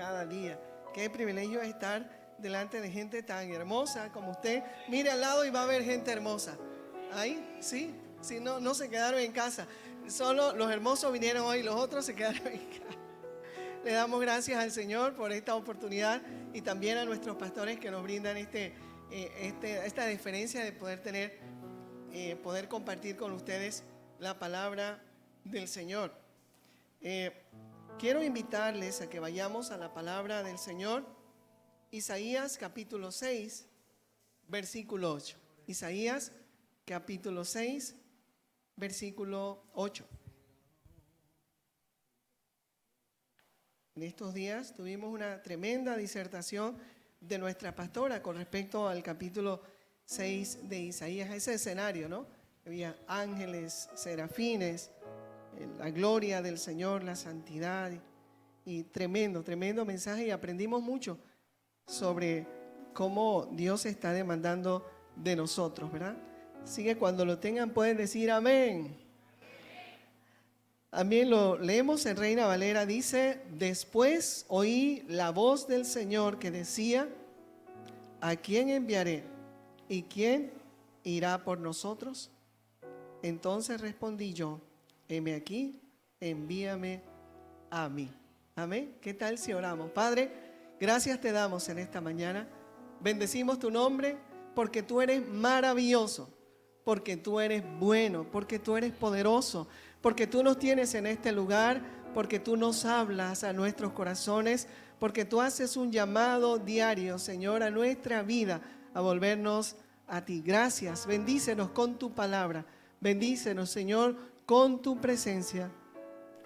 cada día. Qué privilegio es estar delante de gente tan hermosa como usted. Mire al lado y va a ver gente hermosa. Ahí, sí, sí, no se quedaron en casa. Solo los hermosos vinieron hoy, los otros se quedaron en casa. Le damos gracias al Señor por esta oportunidad y también a nuestros pastores que nos brindan esta diferencia de poder compartir con ustedes la palabra del Señor. Quiero invitarles a que vayamos a la palabra del Señor. Isaías capítulo 6, versículo 8. Isaías capítulo 6, versículo 8. En estos días tuvimos una tremenda disertación de nuestra pastora con respecto al capítulo 6 de Isaías, ese escenario, ¿no? Había ángeles, serafines, la gloria del Señor, la santidad y tremendo mensaje, y aprendimos mucho sobre cómo Dios está demandando de nosotros, ¿verdad? Así que cuando lo tengan pueden decir amén. También lo leemos en Reina Valera, dice: después oí la voz del Señor que decía: ¿a quién enviaré? ¿Y quién irá por nosotros? Entonces respondí yo: heme aquí, envíame a mí. Amén. ¿Qué tal si oramos? Padre, gracias te damos en esta mañana. Bendecimos tu nombre porque tú eres maravilloso, porque tú eres bueno, porque tú eres poderoso, porque tú nos tienes en este lugar, porque tú nos hablas a nuestros corazones, porque tú haces un llamado diario, Señor, a nuestra vida, a volvernos a ti. Gracias, bendícenos con tu palabra, bendícenos, Señor, con tu presencia.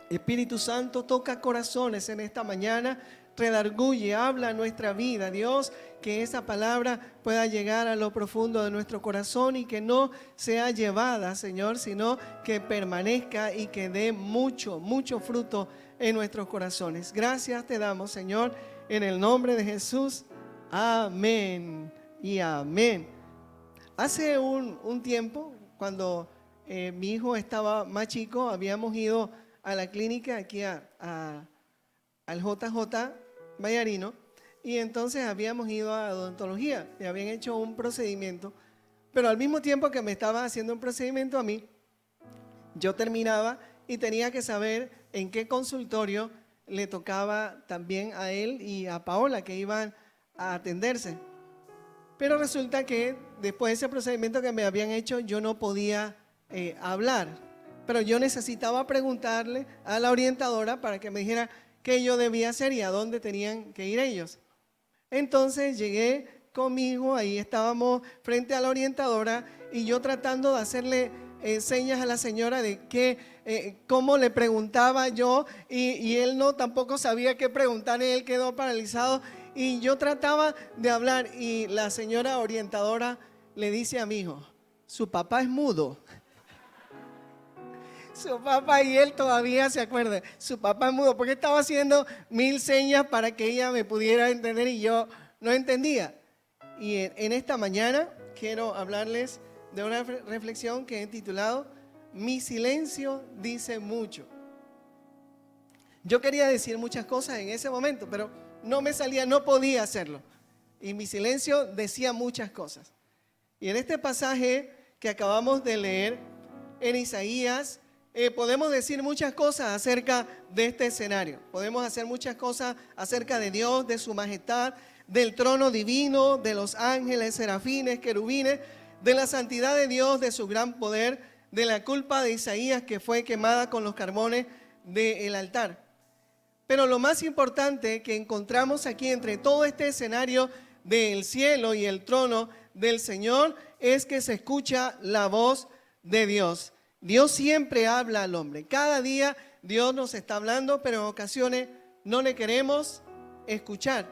Espíritu Santo, toca corazones en esta mañana, redarguye, habla a nuestra vida, Dios, que esa palabra pueda llegar a lo profundo de nuestro corazón y que no sea llevada, Señor, sino que permanezca y que dé mucho fruto en nuestros corazones. Gracias te damos, Señor, en el nombre de Jesús. Amén y amén. Hace un tiempo, cuando mi hijo estaba más chico, habíamos ido a la clínica aquí al JJ Vallarino, y entonces habíamos ido a odontología, y habían hecho un procedimiento, pero al mismo tiempo que me estaba haciendo un procedimiento a mí, yo terminaba y tenía que saber en qué consultorio le tocaba también a él y a Paola, que iban a atenderse. Pero resulta que después de ese procedimiento que me habían hecho, yo no podía hablar, pero yo necesitaba preguntarle a la orientadora para que me dijera qué yo debía hacer y a dónde tenían que ir ellos. Entonces llegué conmigo, ahí estábamos frente a la orientadora y yo tratando de hacerle señas a la señora de cómo le preguntaba yo, y él tampoco sabía qué preguntar, él quedó paralizado y yo trataba de hablar, y la señora orientadora le dice a mi hijo: su papá es mudo. Su papá, y él todavía se acuerda, su papá es mudo, porque estaba haciendo 1000 señas para que ella me pudiera entender y yo no entendía. Y en esta mañana quiero hablarles de una reflexión que he titulado: mi silencio dice mucho. Yo quería decir muchas cosas en ese momento, pero no me salía, no podía hacerlo. Y mi silencio decía muchas cosas. Y en este pasaje que acabamos de leer, en Isaías, podemos decir muchas cosas acerca de este escenario. Podemos hacer muchas cosas acerca de Dios, de su majestad, del trono divino, de los ángeles, serafines, querubines, de la santidad de Dios, de su gran poder, de la culpa de Isaías que fue quemada con los carbones del altar. Pero lo más importante que encontramos aquí entre todo este escenario del cielo y el trono del Señor es que se escucha la voz de Dios. Dios siempre habla al hombre. Cada día Dios nos está hablando, pero en ocasiones no le queremos escuchar.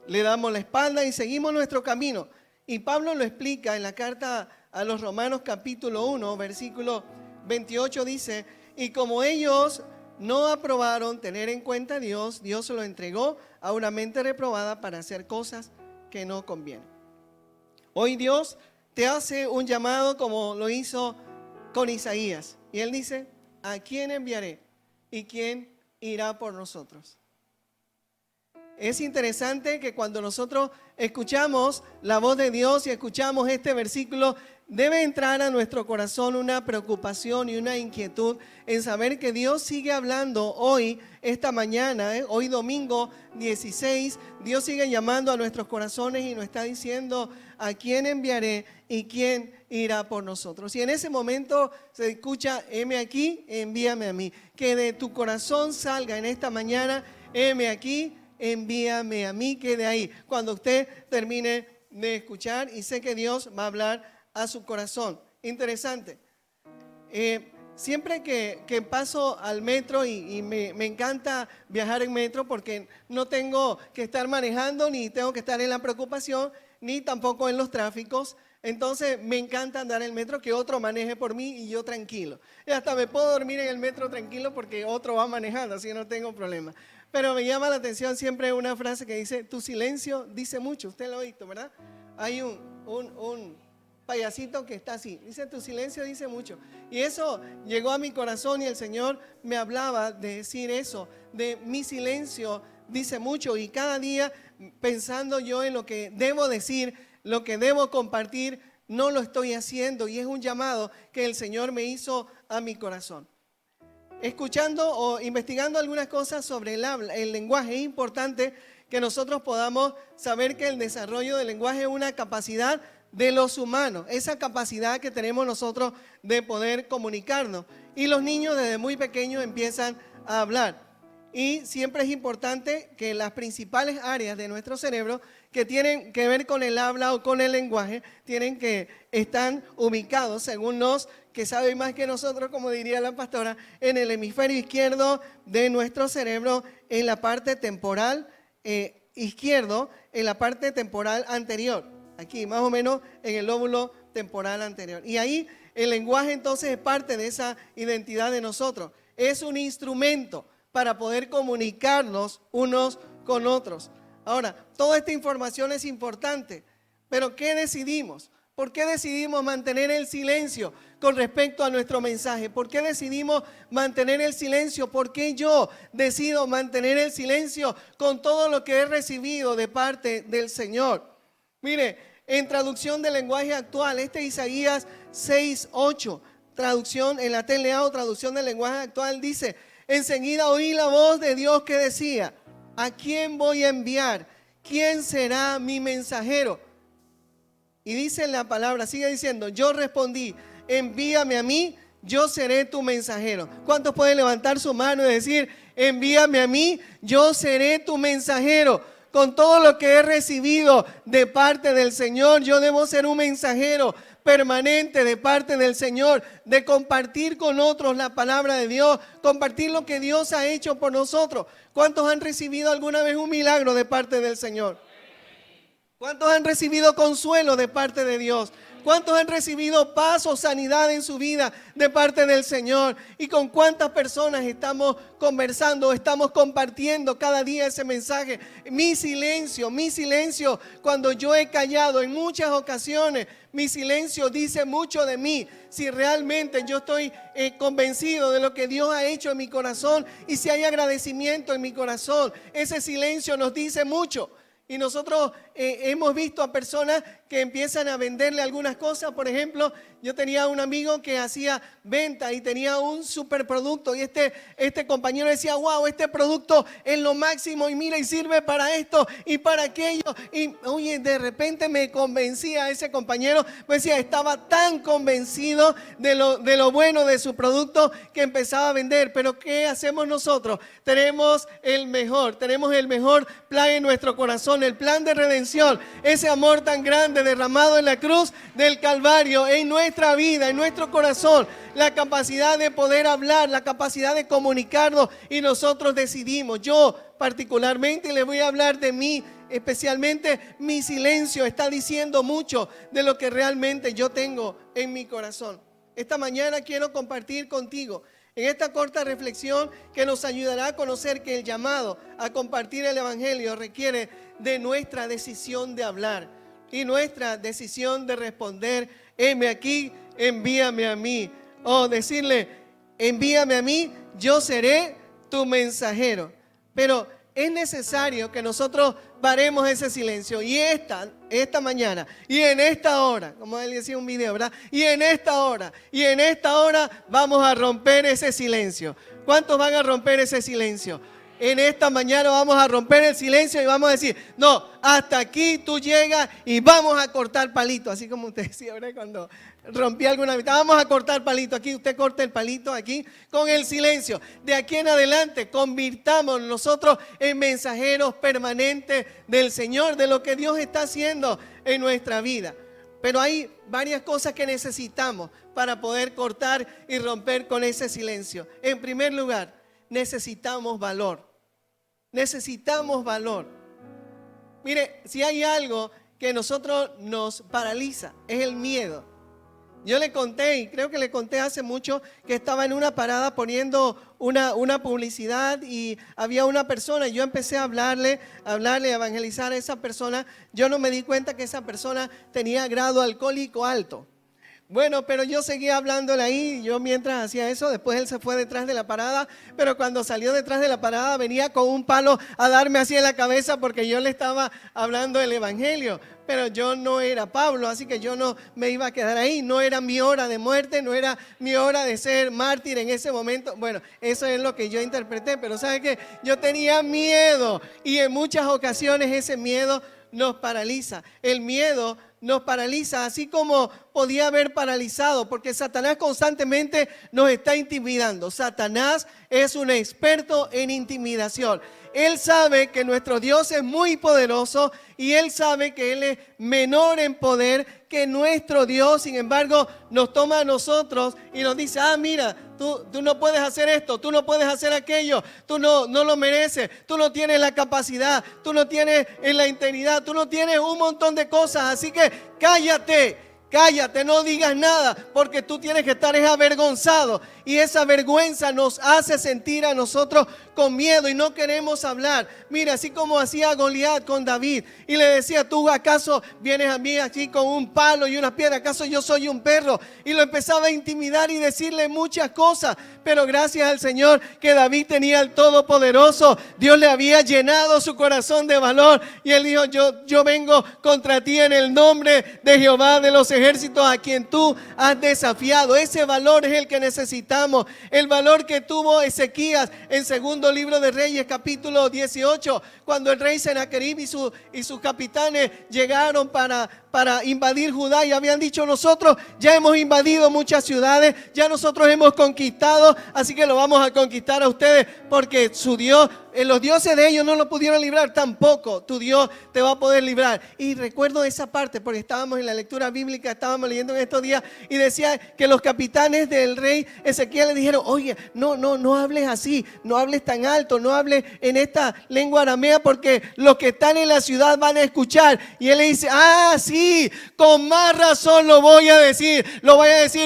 Le damos la espalda y seguimos nuestro camino. Y Pablo lo explica en la carta a los Romanos capítulo 1, versículo 28, dice: y como ellos no aprobaron tener en cuenta a Dios, Dios se lo entregó a una mente reprobada para hacer cosas que no convienen. Hoy Dios te hace un llamado como lo hizo con Isaías. Y él dice: ¿a quién enviaré? ¿Y quién irá por nosotros? es interesante que cuando nosotros escuchamos la voz de Dios y escuchamos este versículo, debe entrar a nuestro corazón una preocupación y una inquietud en saber que Dios sigue hablando hoy, esta mañana, hoy domingo 16, Dios sigue llamando a nuestros corazones y nos está diciendo: ¿a quién enviaré y quién irá por nosotros? Y en ese momento se escucha: heme aquí, envíame a mí. Que de tu corazón salga en esta mañana: heme aquí, envíame a mí. Que de ahí, cuando usted termine de escuchar, y sé que Dios va a hablar a su corazón. Interesante. Siempre que paso al metro y me encanta viajar en metro, porque no tengo que estar manejando, ni tengo que estar en la preocupación, ni tampoco en los tráficos. Entonces me encanta andar en el metro, que otro maneje por mí y yo tranquilo. Y hasta me puedo dormir en el metro tranquilo porque otro va manejando, así que no tengo problema. Pero me llama la atención siempre una frase que dice: tu silencio dice mucho. Usted lo ha visto, ¿verdad? Hay un payasito que está así, dice: tu silencio dice mucho. Y eso llegó a mi corazón, y el Señor me hablaba de decir eso, de mi silencio dice mucho. Y cada día, pensando yo en lo que debo decir, lo que debo compartir, no lo estoy haciendo, y es un llamado que el Señor me hizo a mi corazón. Escuchando o investigando algunas cosas sobre el lenguaje, es importante que nosotros podamos saber que el desarrollo del lenguaje es una capacidad de los humanos, esa capacidad que tenemos nosotros de poder comunicarnos. Y los niños desde muy pequeños empiezan a hablar. Y siempre es importante que las principales áreas de nuestro cerebro que tienen que ver con el habla o con el lenguaje, tienen que estar ubicados, según los que saben más que nosotros, como diría la pastora, en el hemisferio izquierdo de nuestro cerebro, en la parte temporal izquierdo, en la parte temporal anterior. Aquí, más o menos en el lóbulo temporal anterior. Y ahí el lenguaje entonces es parte de esa identidad de nosotros. Es un instrumento para poder comunicarnos unos con otros. Ahora, toda esta información es importante, pero ¿qué decidimos? ¿Por qué decidimos mantener el silencio con respecto a nuestro mensaje? ¿Por qué decidimos mantener el silencio? ¿Por qué yo decido mantener el silencio con todo lo que he recibido de parte del Señor? Mire, en traducción del lenguaje actual, Isaías 6:8, traducción en la TLA o traducción del lenguaje actual, dice: enseguida oí la voz de Dios que decía: ¿a quién voy a enviar? ¿Quién será mi mensajero? Y dice la palabra, sigue diciendo: yo respondí: envíame a mí, yo seré tu mensajero. ¿Cuántos pueden levantar su mano y decir: envíame a mí, yo seré tu mensajero? Con todo lo que he recibido de parte del Señor, yo debo ser un mensajero permanente de parte del Señor, de compartir con otros la palabra de Dios, compartir lo que Dios ha hecho por nosotros. ¿Cuántos han recibido alguna vez un milagro de parte del Señor? ¿Cuántos han recibido consuelo de parte de Dios? ¿Cuántos han recibido paz o sanidad en su vida de parte del Señor? ¿Y con cuántas personas estamos conversando, estamos compartiendo cada día ese mensaje? Mi silencio, cuando yo he callado en muchas ocasiones, mi silencio dice mucho de mí. Si realmente yo estoy convencido de lo que Dios ha hecho en mi corazón, y si hay agradecimiento en mi corazón, ese silencio nos dice mucho. Y nosotros hemos visto a personas que empiezan a venderle algunas cosas. Por ejemplo, yo tenía un amigo que hacía venta y tenía un superproducto, y este compañero decía: wow, este producto es lo máximo, y mira, y sirve para esto y para aquello. Y oye, de repente me convencía ese compañero, me decía, estaba tan convencido de lo bueno de su producto que empezaba a vender. Pero ¿qué hacemos nosotros? Tenemos el mejor plan en nuestro corazón, el plan de redención, ese amor tan grande derramado en la cruz del Calvario, en nuestra vida, en nuestro corazón, la capacidad de poder hablar, la capacidad de comunicarnos, y nosotros decidimos. Yo particularmente le voy a hablar de mí, especialmente mi silencio está diciendo mucho de lo que realmente yo tengo en mi corazón. Esta mañana quiero compartir contigo en esta corta reflexión que nos ayudará a conocer que el llamado a compartir el Evangelio requiere de nuestra decisión de hablar y nuestra decisión de responder: heme aquí, envíame a mí. O decirle: envíame a mí, yo seré tu mensajero. Pero es necesario que nosotros paremos ese silencio. Y esta mañana, y en esta hora, como él decía en un video, ¿verdad? Y en esta hora vamos a romper ese silencio. ¿Cuántos van a romper ese silencio? En esta mañana vamos a romper el silencio y vamos a decir, no, hasta aquí tú llegas y vamos a cortar palito. Así como usted decía, ¿verdad? Cuando rompí alguna mitad, vamos a cortar palito. Aquí usted corta el palito aquí con el silencio. De aquí en adelante convirtamos nosotros en mensajeros permanentes del Señor, de lo que Dios está haciendo en nuestra vida. Pero hay varias cosas que necesitamos para poder cortar y romper con ese silencio. En primer lugar, necesitamos valor. Necesitamos valor. Mire, si hay algo que nosotros nos paraliza, es el miedo. Yo le conté, y creo que le conté hace mucho, que estaba en una parada poniendo una publicidad y había una persona, y yo empecé a hablarle, a evangelizar a esa persona. Yo no me di cuenta que esa persona tenía grado alcohólico alto. Bueno, pero yo seguía hablándole ahí, yo mientras hacía eso, después él se fue detrás de la parada, pero cuando salió detrás de la parada venía con un palo a darme así en la cabeza porque yo le estaba hablando del evangelio, pero yo no era Pablo, así que yo no me iba a quedar ahí, no era mi hora de muerte, no era mi hora de ser mártir en ese momento. Bueno, eso es lo que yo interpreté, pero ¿sabe qué? Yo tenía miedo y en muchas ocasiones ese miedo nos paraliza. El miedo nos paraliza, así como podía haber paralizado, porque Satanás constantemente nos está intimidando. Satanás es un experto en intimidación. Él sabe que nuestro Dios es muy poderoso y Él sabe que Él es menor en poder que nuestro Dios. Sin embargo, nos toma a nosotros y nos dice, mira, tú no puedes hacer esto, tú no puedes hacer aquello, tú no lo mereces, tú no tienes la capacidad, tú no tienes la integridad, tú no tienes un montón de cosas, así que cállate, no digas nada, porque tú tienes que estar avergonzado. Y esa vergüenza nos hace sentir a nosotros con miedo y no queremos hablar. Mira, así como hacía Goliat con David y le decía, ¿tú acaso vienes a mí aquí con un palo y una piedra? ¿Acaso yo soy un perro? Y lo empezaba a intimidar y decirle muchas cosas. Pero gracias al Señor que David tenía al Todopoderoso, Dios le había llenado su corazón de valor y él dijo, yo vengo contra ti en el nombre de Jehová de los ejércitos, a quien tú has desafiado. Ese valor es el que necesitamos. El valor que tuvo Ezequías en segundo libro de Reyes, capítulo 18, cuando el rey Sennacherib y sus capitanes llegaron para invadir Judá y habían dicho, nosotros ya hemos invadido muchas ciudades, ya nosotros hemos conquistado, así que lo vamos a conquistar a ustedes, porque su Dios, los dioses de ellos no lo pudieron librar, tampoco tu Dios te va a poder librar. Y recuerdo esa parte porque estábamos en la lectura bíblica, estábamos leyendo en estos días y decía que los capitanes del rey Ezequiel le dijeron, oye, no hables así, no hables tan alto, no hables en esta lengua aramea porque los que están en la ciudad van a escuchar. Y él le dice, sí, con más razón lo voy a decir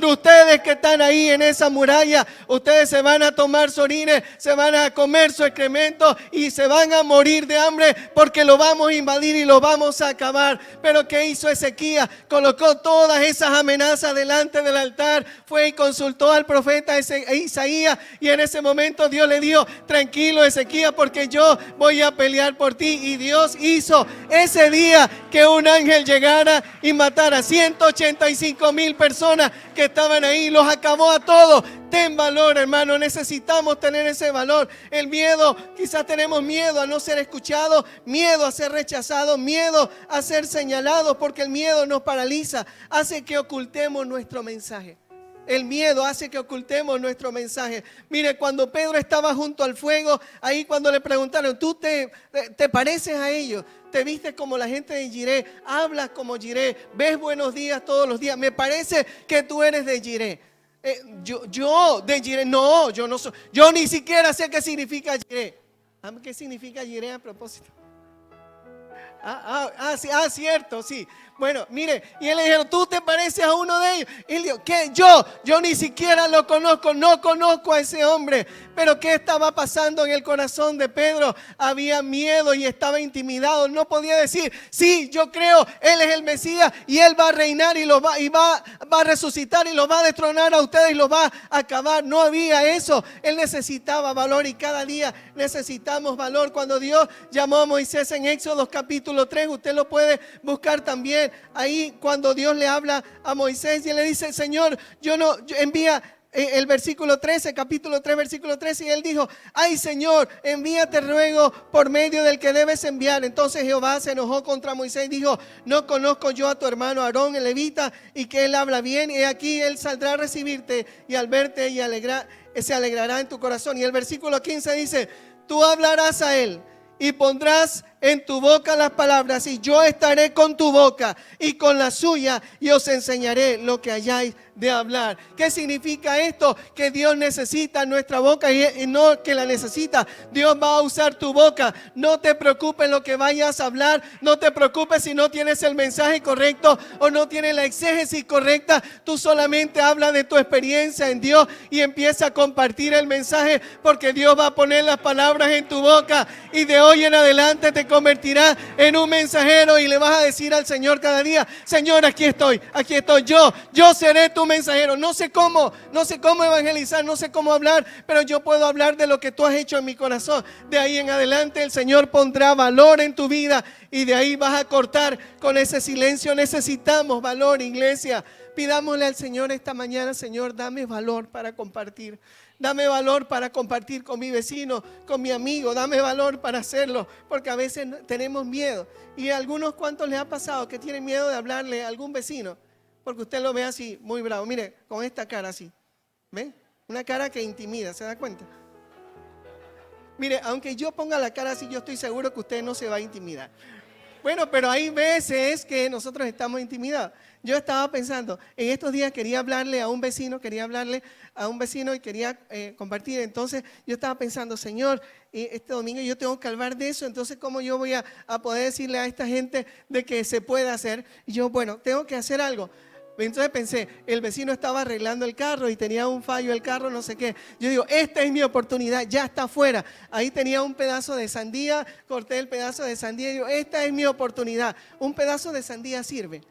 ustedes que están ahí en esa muralla, ustedes se van a tomar su orines, se van a comer su excremento y se van a morir de hambre porque lo vamos a invadir y lo vamos a acabar. Pero ¿qué hizo Ezequías? Colocó todas esas amenazas delante del altar, fue y consultó al profeta Isaías y en ese momento Dios le dijo, tranquilo Ezequías, porque yo voy a pelear por ti. Y Dios hizo ese día que un ángel llegara y matara 185,000 personas que estaban ahí, los acabó a todos. Ten valor, hermano, necesitamos tener ese valor. El miedo, quizás tenemos miedo a no ser escuchados, miedo a ser rechazados, miedo a ser señalados, porque el miedo nos paraliza, hace que ocultemos nuestro mensaje. El miedo hace que ocultemos nuestro mensaje. Mire, cuando Pedro estaba junto al fuego, ahí cuando le preguntaron, ¿tú te pareces a ellos? ¿Te vistes como la gente de Jiré? ¿Hablas como Jiré? ¿Ves buenos días todos los días? Me parece que tú eres de Jiré. Yo de Jiré, no, yo no soy. Yo ni siquiera sé qué significa Jiré. ¿Qué significa Jiré a propósito? Sí, cierto, sí. Bueno, mire, y él le dijo, ¿tú te pareces a uno de ellos? Y él dijo, ¿qué? Yo ni siquiera lo conozco, no conozco a ese hombre. Pero ¿qué estaba pasando en el corazón de Pedro? Había miedo y estaba intimidado. No podía decir, sí, yo creo, él es el Mesías y él va a reinar y va a resucitar y los va a destronar a ustedes y los va a acabar. No había eso. Él necesitaba valor y cada día necesitamos valor. Cuando Dios llamó a Moisés en Éxodo capítulo 3, usted lo puede buscar también. Ahí cuando Dios le habla a Moisés y él le dice, Señor, yo envía el versículo 13, capítulo 3, versículo 13, y él dijo, ay Señor, envíate ruego por medio del que debes enviar. Entonces Jehová se enojó contra Moisés y dijo, no conozco yo a tu hermano Aarón el levita y que él habla bien, y aquí él saldrá a recibirte y al verte y se alegrará en tu corazón. Y el versículo 15 dice, tú hablarás a él y pondrás en tu boca las palabras, y yo estaré con tu boca y con la suya, y os enseñaré lo que hayáis de hablar. ¿Qué significa esto? Que Dios necesita nuestra boca y no que la necesita. Dios va a usar tu boca. No te preocupes lo que vayas a hablar. No te preocupes si no tienes el mensaje correcto o no tienes la exégesis correcta. Tú solamente habla de tu experiencia en Dios y empieza a compartir el mensaje, porque Dios va a poner las palabras en tu boca y de hoy en adelante te convertirás en un mensajero y le vas a decir al Señor cada día, Señor, aquí estoy, yo seré tu mensajero. No sé cómo evangelizar, no sé cómo hablar, pero yo puedo hablar de lo que tú has hecho en mi corazón. De ahí en adelante el Señor pondrá valor en tu vida y de ahí vas a cortar con ese silencio. Necesitamos valor, iglesia. Pidámosle al Señor esta mañana, Señor, dame valor para compartir. Dame valor para compartir con mi vecino, con mi amigo. Dame valor para hacerlo, porque a veces tenemos miedo. Y a algunos cuantos les ha pasado que tienen miedo de hablarle a algún vecino, porque usted lo ve así, muy bravo. Mire, con esta cara así. ¿Ven? Una cara que intimida, ¿se da cuenta? Mire, aunque yo ponga la cara así, yo estoy seguro que usted no se va a intimidar. Bueno, pero hay veces que nosotros estamos intimidados. Yo estaba pensando, en estos días quería hablarle a un vecino y quería compartir. Entonces yo estaba pensando, Señor, este domingo yo tengo que hablar de eso. Entonces, ¿cómo yo voy a poder decirle a esta gente de que se puede hacer? Y yo, bueno, tengo que hacer algo. Entonces pensé, el vecino estaba arreglando el carro y tenía un fallo el carro, no sé qué. Yo digo, esta es mi oportunidad, ya está afuera. Ahí tenía un pedazo de sandía, corté el pedazo de sandía y digo, esta es mi oportunidad. Un pedazo de sandía sirve.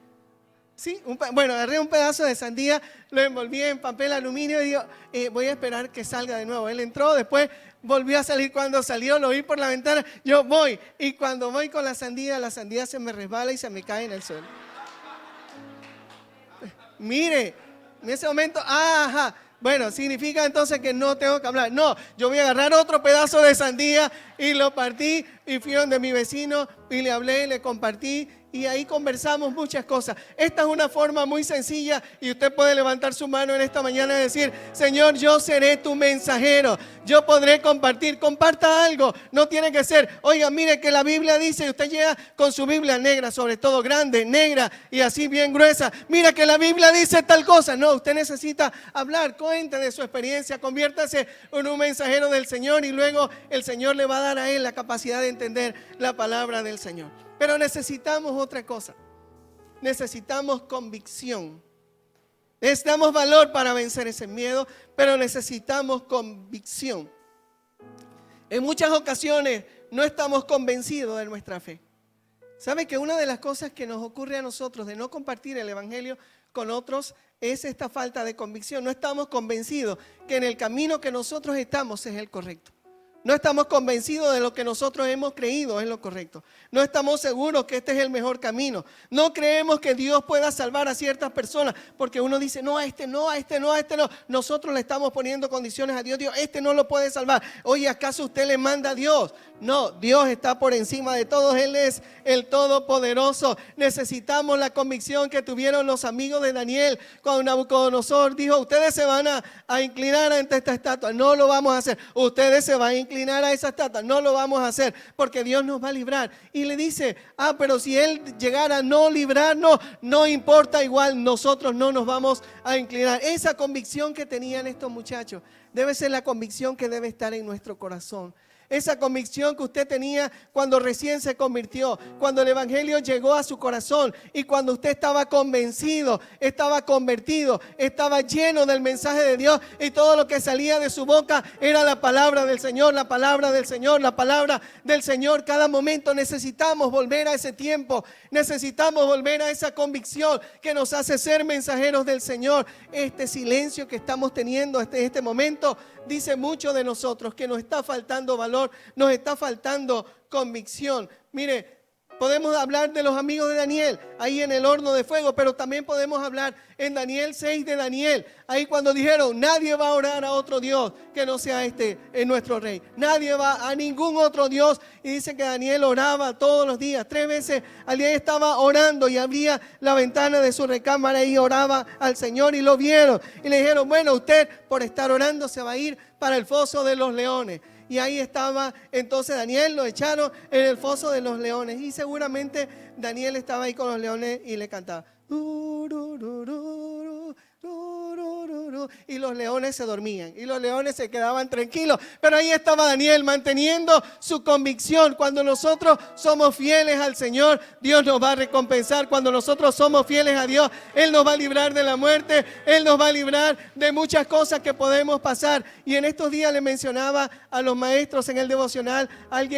¿Sí? Bueno, agarré un pedazo de sandía, lo envolví en papel aluminio y digo, voy a esperar que salga de nuevo. Él entró, después volvió a salir. Cuando salió, lo vi por la ventana, yo voy. Y cuando voy con la sandía se me resbala y se me cae en el suelo. Mire, en ese momento, bueno, significa entonces que no tengo que hablar. No, yo voy a agarrar otro pedazo de sandía y lo partí y fui donde mi vecino y le hablé, le compartí. Y ahí conversamos muchas cosas. Esta es una forma muy sencilla y usted puede levantar su mano en esta mañana y decir, Señor, yo seré tu mensajero. Yo podré compartir. Comparta algo. No tiene que ser, oiga, mire que la Biblia dice, y usted llega con su Biblia negra, sobre todo grande, negra y así bien gruesa. Mira que la Biblia dice tal cosa. No, usted necesita hablar. Cuente de su experiencia. Conviértase en un mensajero del Señor y luego el Señor le va a dar a él la capacidad de entender la palabra del Señor. Pero necesitamos otra cosa. Necesitamos convicción. Necesitamos valor para vencer ese miedo, pero necesitamos convicción. En muchas ocasiones no estamos convencidos de nuestra fe. ¿Sabe que una de las cosas que nos ocurre a nosotros de no compartir el evangelio con otros es esta falta de convicción? No estamos convencidos que en el camino que nosotros estamos es el correcto. No estamos convencidos de lo que nosotros hemos creído es lo correcto. No estamos seguros que este es el mejor camino. No creemos que Dios pueda salvar a ciertas personas porque uno dice, no, a este no. Nosotros le estamos poniendo condiciones a Dios. Dios, este no lo puede salvar. Oye, ¿acaso usted le manda a Dios? No, Dios está por encima de todos. Él es el Todopoderoso. Necesitamos la convicción que tuvieron los amigos de Daniel cuando Nabucodonosor dijo, ustedes se van a inclinar ante esta estatua. No lo vamos a hacer. Ustedes se van a inclinar a esa estatua. No lo vamos a hacer porque Dios nos va a librar. Y le dice, pero si Él llegara a no librarnos, no importa, igual nosotros no nos vamos a inclinar. Esa convicción que tenían estos muchachos debe ser la convicción que debe estar en nuestro corazón. esa convicción que usted tenía cuando recién se convirtió, cuando el evangelio llegó a su corazón y cuando usted estaba convencido, estaba convertido, estaba lleno del mensaje de Dios y todo lo que salía de su boca era la palabra del Señor, la palabra del Señor, la palabra del Señor. Cada momento necesitamos volver a ese tiempo, necesitamos volver a esa convicción que nos hace ser mensajeros del Señor. Este silencio que estamos teniendo este momento dice mucho de nosotros, que nos está faltando valor, nos está faltando convicción. Mire, podemos hablar de los amigos de Daniel, ahí en el horno de fuego, pero también podemos hablar en Daniel 6 de Daniel, ahí cuando dijeron, nadie va a orar a otro Dios que no sea nuestro rey. Nadie va a ningún otro Dios. Y dice que Daniel oraba todos los días, 3 veces al día estaba orando y abría la ventana de su recámara y oraba al Señor y lo vieron. Y le dijeron, bueno, usted por estar orando se va a ir para el foso de los leones. Y ahí estaba entonces Daniel, lo echaron en el foso de los leones. Y seguramente Daniel estaba ahí con los leones y le cantaba. Y los leones se dormían y los leones se quedaban tranquilos. Pero ahí estaba Daniel manteniendo su convicción. Cuando nosotros somos fieles al Señor, Dios nos va a recompensar. Cuando nosotros somos fieles a Dios, Él nos va a librar de la muerte, Él nos va a librar de muchas cosas que podemos pasar. Y en estos días le mencionaba a los maestros en el devocional,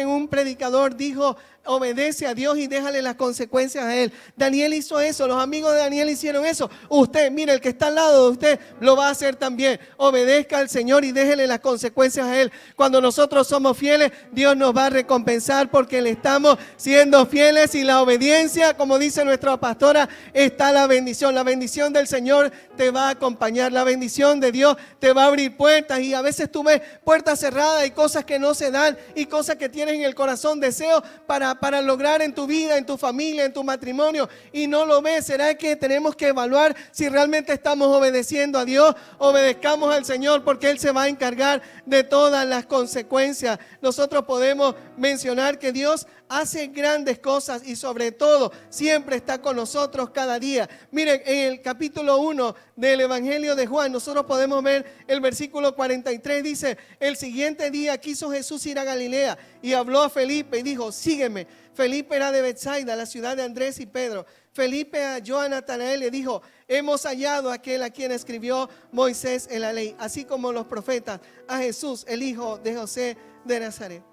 un predicador dijo, obedece a Dios y déjale las consecuencias a Él. Daniel hizo eso, los amigos de Daniel hicieron eso. Usted, mire, el que está al lado de usted lo va a hacer también. Obedezca al Señor y déjele las consecuencias a Él. Cuando nosotros somos fieles, Dios nos va a recompensar porque le estamos siendo fieles, y la obediencia, como dice nuestra pastora, está la bendición. La bendición del Señor te va a acompañar, la bendición de Dios te va a abrir puertas, y a veces tú ves puertas cerradas y cosas que no se dan y cosas que tienes en el corazón, deseos para lograr en tu vida, en tu familia, en tu matrimonio, y no lo ves. ¿Será que tenemos que evaluar si realmente estamos obedeciendo a Dios? Obedezcamos al Señor porque Él se va a encargar de todas las consecuencias. Nosotros podemos mencionar que Dios hace grandes cosas y sobre todo siempre está con nosotros cada día. Miren, en el capítulo 1 del Evangelio de Juan, nosotros podemos ver el versículo 43, dice, el siguiente día quiso Jesús ir a Galilea y habló a Felipe y dijo, sígueme. Felipe era de Betsaida, la ciudad de Andrés y Pedro. Felipe halló a Natanael y le dijo, hemos hallado a aquel a quien escribió Moisés en la ley, así como los profetas, a Jesús, el hijo de José de Nazaret.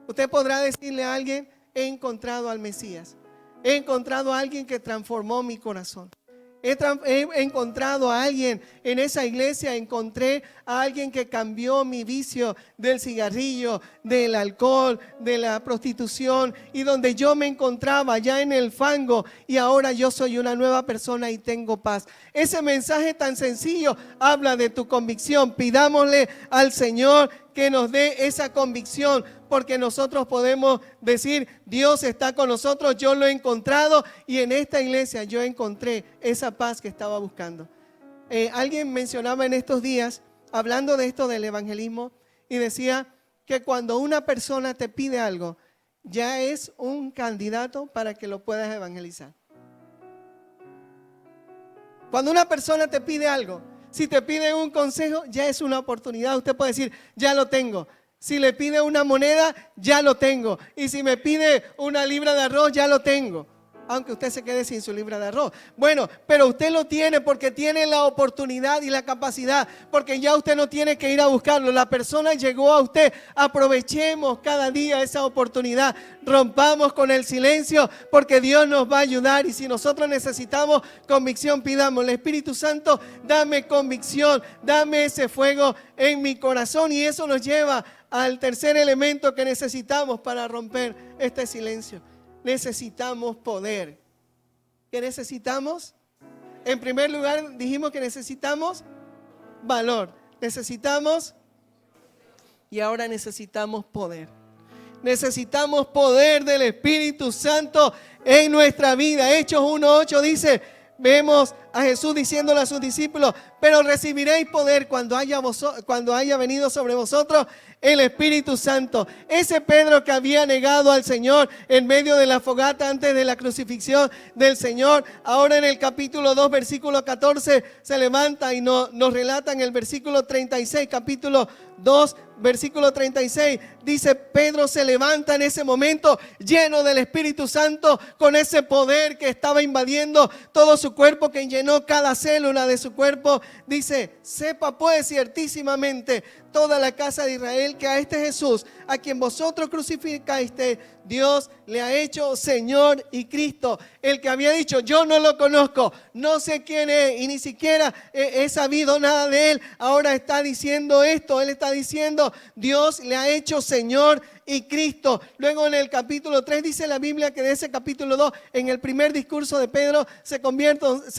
Usted podrá decirle a alguien, he encontrado al Mesías, he encontrado a alguien que transformó mi corazón. He encontrado a alguien en esa iglesia, encontré a alguien que cambió mi vicio del cigarrillo, del alcohol, de la prostitución, y donde yo me encontraba ya en el fango, y ahora yo soy una nueva persona y tengo paz. Ese mensaje tan sencillo habla de tu convicción. Pidámosle al Señor que nos dé esa convicción, porque nosotros podemos decir, Dios está con nosotros, yo lo he encontrado, y en esta iglesia yo encontré esa paz que estaba buscando. Alguien mencionaba en estos días, hablando de esto del evangelismo, y decía que cuando una persona te pide algo, ya es un candidato para que lo puedas evangelizar. Cuando una persona te pide algo, si te pide un consejo, ya es una oportunidad. Usted puede decir, ya lo tengo. Si le pide una moneda, ya lo tengo. Y si me pide una libra de arroz, ya lo tengo. Aunque usted se quede sin su libra de arroz. Bueno, pero usted lo tiene porque tiene la oportunidad y la capacidad. Porque ya usted no tiene que ir a buscarlo. La persona llegó a usted. Aprovechemos cada día esa oportunidad. Rompamos con el silencio porque Dios nos va a ayudar. Y si nosotros necesitamos convicción, pidámosle, Espíritu Santo, dame convicción. Dame ese fuego en mi corazón. Y eso nos lleva al tercer elemento que necesitamos para romper este silencio. Necesitamos poder. ¿Qué necesitamos? En primer lugar dijimos que necesitamos valor. Necesitamos, y ahora necesitamos poder. Necesitamos poder del Espíritu Santo en nuestra vida. Hechos 1:8 dice, vemos a Jesús diciéndole a sus discípulos: pero recibiréis poder cuando haya venido sobre vosotros el Espíritu Santo. Ese Pedro que había negado al Señor en medio de la fogata antes de la crucifixión del Señor, ahora en el capítulo 2, versículo 14, se levanta y nos relata en el versículo 36, capítulo 2, versículo 36, dice: Pedro se levanta en ese momento lleno del Espíritu Santo, con ese poder que estaba invadiendo todo su cuerpo, que llenó cada célula de su cuerpo. Dice: sepa pues ciertísimamente toda la casa de Israel que a este Jesús, a quien vosotros crucificaste, Dios le ha hecho Señor y Cristo. El que había dicho: yo no lo conozco, no sé quién es y ni siquiera he sabido nada de él, ahora está diciendo esto. Él está diciendo: Dios le ha hecho Señor y Cristo. Luego en el capítulo 3 dice la Biblia que de ese capítulo 2, en el primer discurso de Pedro, se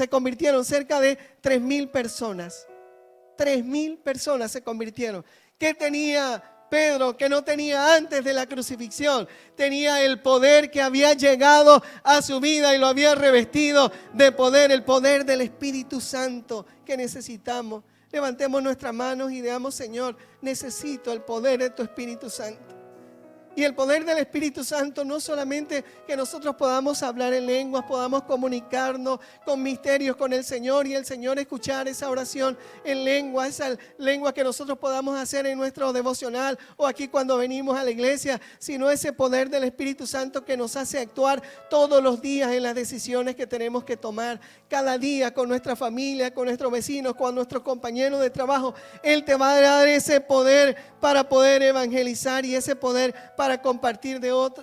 convirtieron cerca de 3,000 personas. 3,000 personas se convirtieron. ¿Qué tenía Pedro que no tenía antes de la crucifixión? Tenía el poder que había llegado a su vida y lo había revestido de poder, el poder del Espíritu Santo que necesitamos. Levantemos nuestras manos y digamos: Señor, necesito el poder de tu Espíritu Santo. Y el poder del Espíritu Santo no solamente que nosotros podamos hablar en lenguas, podamos comunicarnos con misterios con el Señor y el Señor escuchar esa oración en lengua, esa lengua que nosotros podamos hacer en nuestro devocional o aquí cuando venimos a la iglesia, sino ese poder del Espíritu Santo que nos hace actuar todos los días en las decisiones que tenemos que tomar, cada día con nuestra familia, con nuestros vecinos, con nuestros compañeros de trabajo. Él te va a dar ese poder para poder evangelizar y ese poder para compartir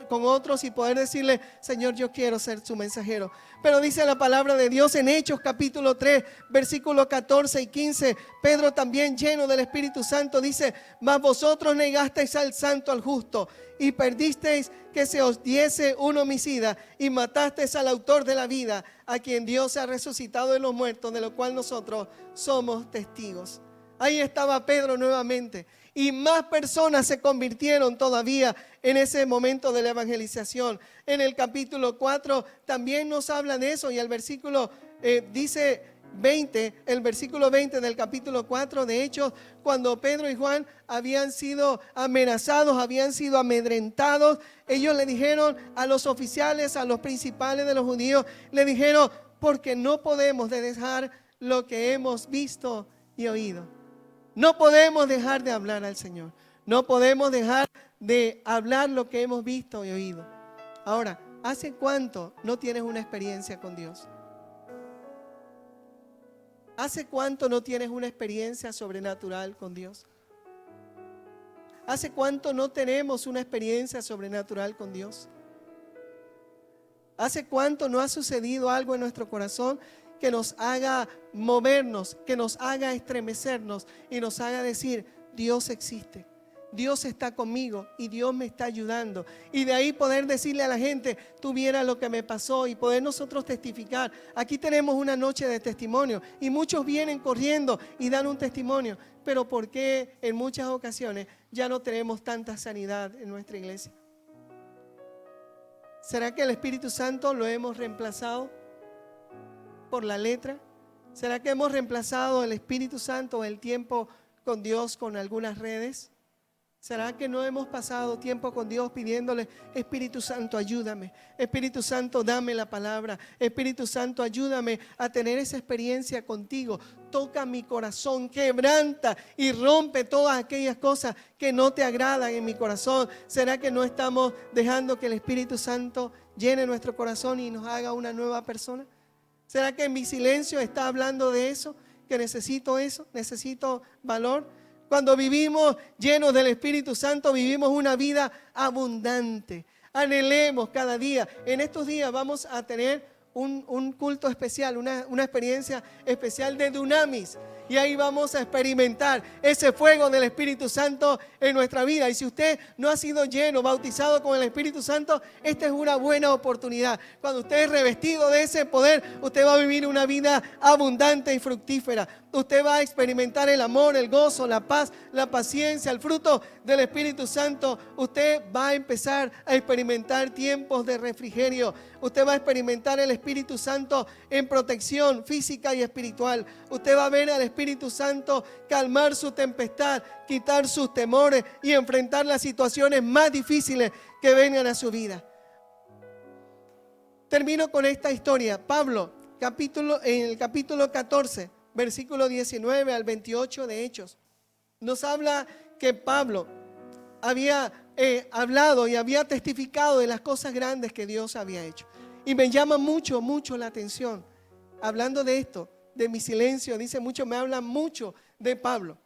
con otros y poder decirle: Señor, yo quiero ser su mensajero. Pero dice la palabra de Dios en Hechos capítulo 3, versículos 14 y 15, Pedro también lleno del Espíritu Santo dice: mas vosotros negasteis al santo, al justo, y perdisteis que se os diese un homicida, y matasteis al autor de la vida, a quien Dios ha resucitado de los muertos, de lo cual nosotros somos testigos. Ahí estaba Pedro nuevamente. Y más personas se convirtieron todavía en ese momento de la evangelización. En el capítulo 4 también nos habla de eso. Y el versículo dice 20, el versículo 20 del capítulo 4 de Hechos, cuando Pedro y Juan habían sido amenazados, habían sido amedrentados, ellos le dijeron a los oficiales, a los principales de los judíos, le dijeron: porque no podemos dejar lo que hemos visto y oído. No podemos dejar de hablar al Señor. No podemos dejar de hablar lo que hemos visto y oído. Ahora, ¿hace cuánto no tienes una experiencia con Dios? ¿Hace cuánto no tienes una experiencia sobrenatural con Dios? ¿Hace cuánto no tenemos una experiencia sobrenatural con Dios? ¿Hace cuánto no ha sucedido algo en nuestro corazón que nos haga movernos, que nos haga estremecernos y nos haga decir: Dios existe, Dios está conmigo y Dios me está ayudando? Y de ahí poder decirle a la gente: tú vieras lo que me pasó, y poder nosotros testificar. Aquí tenemos una noche de testimonio y muchos vienen corriendo y dan un testimonio. Pero ¿por qué en muchas ocasiones ya no tenemos tanta sanidad en nuestra iglesia? ¿Será que el Espíritu Santo lo hemos reemplazado por la letra? ¿Será que hemos reemplazado el Espíritu Santo, el tiempo con Dios, con algunas redes? ¿Será que no hemos pasado tiempo con Dios pidiéndole: Espíritu Santo, ayúdame? Espíritu Santo, dame la palabra. Espíritu Santo, ayúdame a tener esa experiencia contigo. Toca mi corazón, quebranta y rompe todas aquellas cosas que no te agradan en mi corazón. ¿Será que no estamos dejando que el Espíritu Santo llene nuestro corazón y nos haga una nueva persona? ¿Será que en mi silencio está hablando de eso? Que necesito eso, necesito valor. Cuando vivimos llenos del Espíritu Santo, vivimos una vida abundante. Anhelemos cada día. En estos días vamos a tener un culto especial, una experiencia especial de Dunamis. y ahí vamos a experimentar ese fuego del Espíritu Santo en nuestra vida. Y si usted no ha sido lleno, bautizado con el Espíritu Santo, esta es una buena oportunidad. Cuando usted es revestido de ese poder, usted va a vivir una vida abundante y fructífera. Usted va a experimentar el amor, el gozo, la paz, la paciencia, el fruto del Espíritu Santo. Usted va a empezar a experimentar tiempos de refrigerio. Usted va a experimentar el Espíritu Santo en protección física y espiritual. Usted va a ver al Espíritu Santo calmar su tempestad, quitar sus temores y enfrentar las situaciones más difíciles que vengan a su vida. Termino con esta historia. Pablo, en el capítulo 14, versículo 19 al 28 de Hechos, nos habla que Pablo había hablado y había testificado de las cosas grandes que Dios había hecho. Y me llama mucho la atención, hablando de esto, de mi silencio, dice mucho, me habla mucho de Pablo.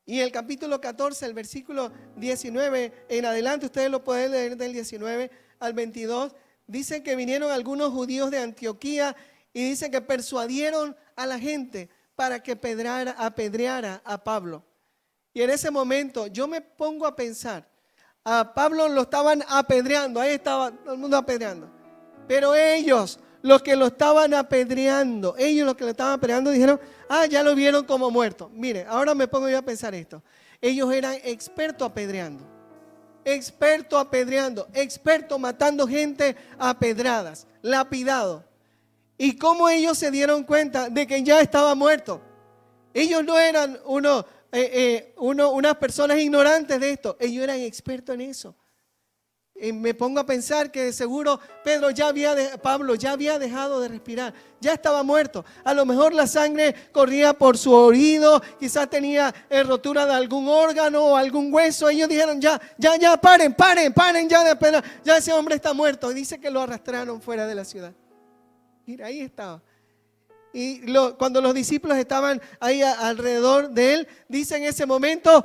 Y el capítulo 14, el versículo 19 en adelante, ustedes lo pueden leer del 19 al 22, dice que vinieron algunos judíos de Antioquía y dice que persuadieron a la gente para que apedreara a Pablo. Y en ese momento yo me pongo a pensar, a Pablo lo estaban apedreando, ahí estaba todo el mundo apedreando. Pero ellos, los que lo estaban apedreando, dijeron, ya lo vieron como muerto. Mire, ahora me pongo yo a pensar esto. Ellos eran expertos apedreando, expertos matando gente a pedradas, lapidado. ¿Y cómo ellos se dieron cuenta de que ya estaba muerto? Ellos no eran unas personas ignorantes de esto. Ellos eran expertos en eso. Me pongo a pensar que de seguro Pablo ya había dejado de respirar. Ya estaba muerto. A lo mejor la sangre corría por su oído. Quizás tenía rotura de algún órgano o algún hueso. Ellos dijeron ya, paren ya de pena. Ya ese hombre está muerto. Y dice que lo arrastraron fuera de la ciudad. Mira, ahí estaba. Y cuando los discípulos estaban ahí alrededor de él, dice en ese momento,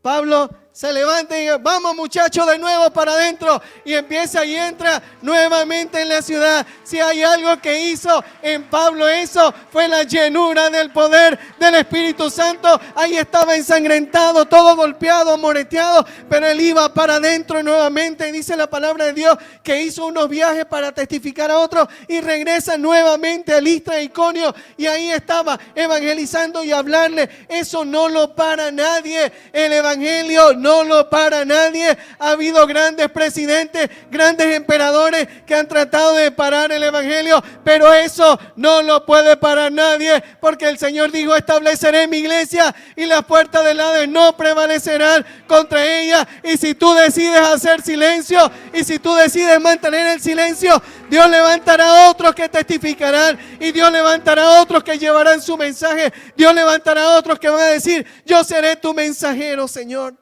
Pablo se levanta y dice, vamos muchachos de nuevo para adentro. Y empieza y entra nuevamente en la ciudad. Si hay algo que hizo en Pablo, eso fue la llenura del poder del Espíritu Santo. Ahí estaba ensangrentado, todo golpeado, moreteado, pero él iba para adentro nuevamente. Y dice la palabra de Dios que hizo unos viajes para testificar a otros y regresa nuevamente a Listra e Iconio. Y ahí estaba evangelizando y hablarle. Eso no lo para nadie. El evangelio no lo para nadie. Ha habido grandes presidentes, grandes emperadores que han tratado de parar el evangelio, pero eso no lo puede parar nadie, porque el Señor dijo, estableceré mi iglesia y las puertas del Hades no prevalecerán contra ella. Y si tú decides hacer silencio y si tú decides mantener el silencio, Dios levantará a otros que testificarán y Dios levantará a otros que llevarán su mensaje. Dios levantará a otros que van a decir, yo seré tu mensajero, Señor.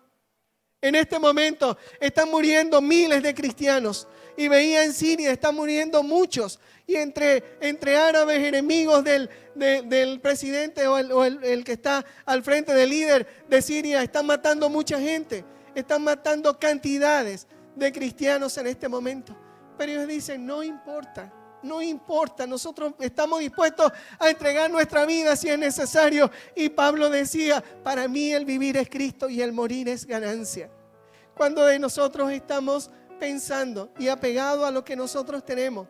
En este momento están muriendo miles de cristianos y veía en Siria, están muriendo muchos. Y entre árabes enemigos del presidente o el que está al frente del líder de Siria, están matando mucha gente. Están matando cantidades de cristianos en este momento. Pero ellos dicen, no importa, nosotros estamos dispuestos a entregar nuestra vida si es necesario. Y Pablo decía, para mí el vivir es Cristo y el morir es ganancia. Cuando de nosotros estamos pensando y apegados a lo que nosotros tenemos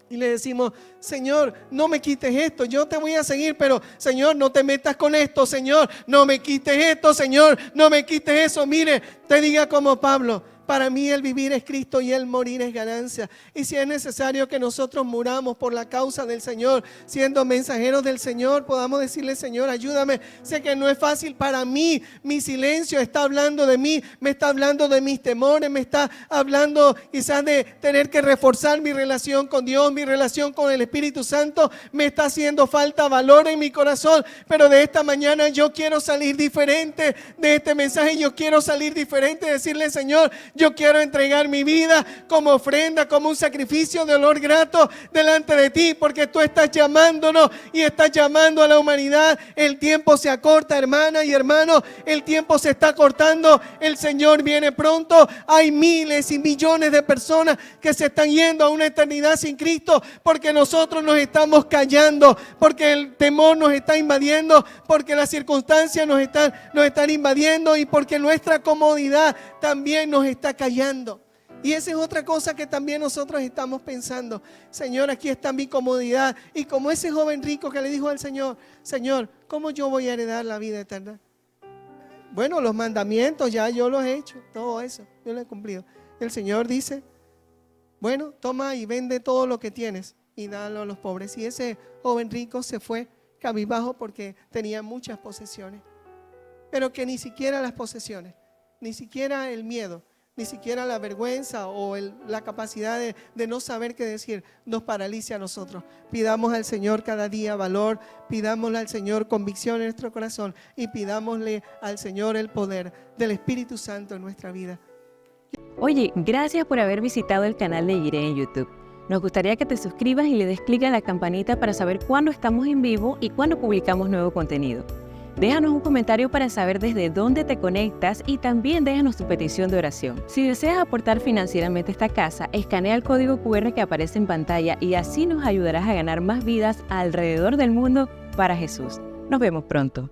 y le decimos, Señor, no me quites esto, yo te voy a seguir, pero Señor, no te metas con esto, Señor, no me quites esto, Señor, no me quites eso. Mire, te diga como Pablo, para mí el vivir es Cristo y el morir es ganancia. Y si es necesario que nosotros muramos por la causa del Señor, siendo mensajeros del Señor, podamos decirle, Señor, ayúdame. Sé que no es fácil para mí, mi silencio está hablando de mí, me está hablando de mis temores, me está hablando quizás de tener que reforzar mi relación con Dios, mi relación con el Espíritu Santo. Me está haciendo falta valor en mi corazón, pero de esta mañana yo quiero salir diferente de este mensaje. Yo quiero salir diferente y decirle, Señor, Yo quiero entregar mi vida como ofrenda, como un sacrificio de olor grato delante de ti, porque tú estás llamándonos y estás llamando a la humanidad. El tiempo se acorta, hermana y hermano, el tiempo se está cortando. El Señor viene pronto. Hay miles y millones de personas que se están yendo a una eternidad sin Cristo, porque nosotros nos estamos callando, porque el temor nos está invadiendo, porque las circunstancias nos están invadiendo y porque nuestra comodidad también nos está callando. Y esa es otra cosa que también nosotros estamos pensando. Señor, aquí está mi comodidad. Y como ese joven rico que le dijo al Señor: Señor, ¿cómo yo voy a heredar la vida eterna? Bueno, los mandamientos ya yo los he hecho, todo eso, yo lo he cumplido. El Señor dice: bueno, toma y vende todo lo que tienes y dalo a los pobres. Y ese joven rico se fue cabizbajo porque tenía muchas posesiones. Pero que ni siquiera las posesiones, ni siquiera el miedo, ni siquiera la vergüenza o la capacidad de no saber qué decir nos paralice a nosotros. Pidamos al Señor cada día valor, pidámosle al Señor convicción en nuestro corazón y pidámosle al Señor el poder del Espíritu Santo en nuestra vida. Oye, gracias por haber visitado el canal de Jiré en YouTube. Nos gustaría que te suscribas y le des clic a la campanita para saber cuándo estamos en vivo y cuándo publicamos nuevo contenido. Déjanos un comentario para saber desde dónde te conectas y también déjanos tu petición de oración. Si deseas aportar financieramente a esta casa, escanea el código QR que aparece en pantalla y así nos ayudarás a ganar más vidas alrededor del mundo para Jesús. Nos vemos pronto.